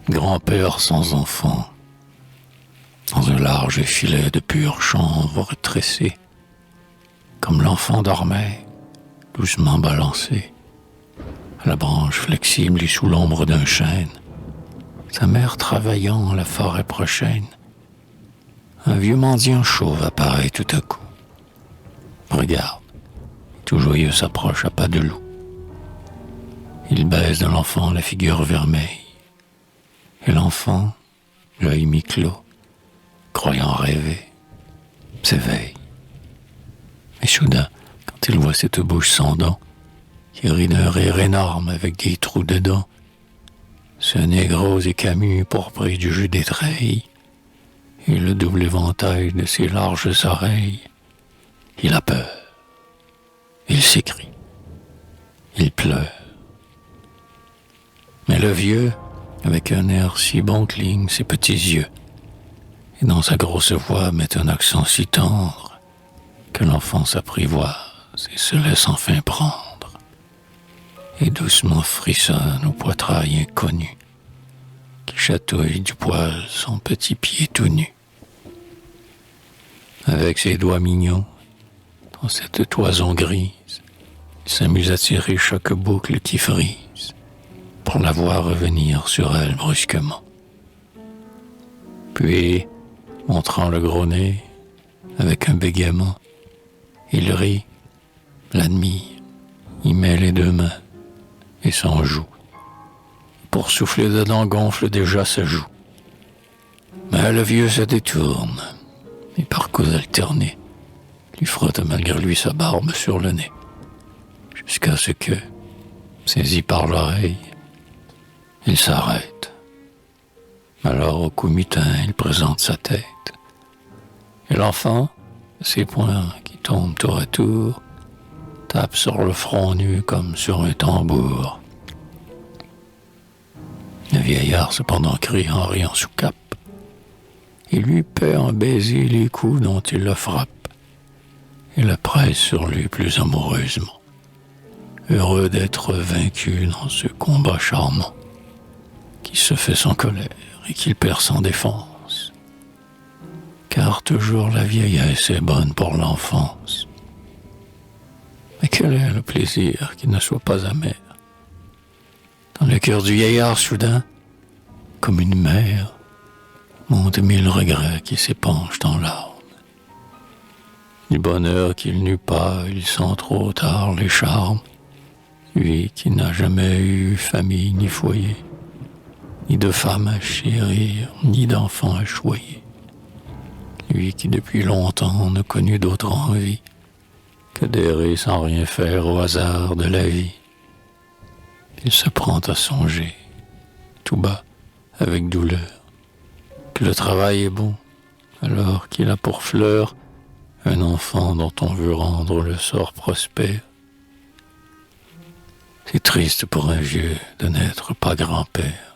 Grand-père sans enfant, dans un large filet de pur chanvre tressé, comme l'enfant dormait, doucement balancé, à la branche flexible et sous l'ombre d'un chêne, sa mère travaillant la forêt prochaine. Un vieux mendiant chauve apparaît tout à coup. Regarde, tout joyeux s'approche à pas de loup. Il baise de l'enfant la figure vermeille. Et l'enfant, l'œil mi-clos, croyant rêver, s'éveille. Mais soudain, quand il voit cette bouche sans dents, qui rit d'un rire énorme avec des trous dedans, ce nez gros et camus pourpré du jus des treilles, et le double éventail de ses larges oreilles, il a peur. Il s'écrie. Il pleure. Mais le vieux, avec un air si bon, cligne ses petits yeux, et dans sa grosse voix met un accent si tendre que l'enfant s'apprivoise et se laisse enfin prendre, et doucement frissonne au poitrail inconnu qui chatouille du poil son petit pied tout nu. Avec ses doigts mignons, dans cette toison grise, il s'amuse à tirer chaque boucle qui frise, pour la voir revenir sur elle brusquement. Puis, montrant le gros nez, avec un bégaiement, il rit, l'admire, y met les deux mains et s'en joue. Pour souffler dedans gonfle déjà sa joue. Mais le vieux se détourne, et par cause alternée, lui frotte malgré lui sa barbe sur le nez, jusqu'à ce que, saisi par l'oreille, il s'arrête. Alors au coup mutin, il présente sa tête. Et l'enfant, ses poings qui tombent tour à tour, tape sur le front nu comme sur un tambour. Le vieillard cependant crie en riant sous cape. Il lui paie en baiser les coups dont il le frappe, et le presse sur lui plus amoureusement, heureux d'être vaincu dans ce combat charmant, qui se fait sans colère et qu'il perd sans défense. Car toujours la vieillesse est bonne pour l'enfance. Mais quel est le plaisir qui ne soit pas amer? Dans le cœur du vieillard soudain, comme une mer, montent 1000 regrets qui s'épanchent en larmes. Du bonheur qu'il n'eut pas, il sent trop tard les charmes, lui qui n'a jamais eu famille ni foyer, ni de femme à chérir, ni d'enfant à choyer. Lui qui depuis longtemps ne connut d'autre envie que d'errer sans rien faire au hasard de la vie. Il se prend à songer, tout bas, avec douleur, que le travail est bon, alors qu'il a pour fleur un enfant dont on veut rendre le sort prospère. C'est triste pour un vieux de n'être pas grand-père.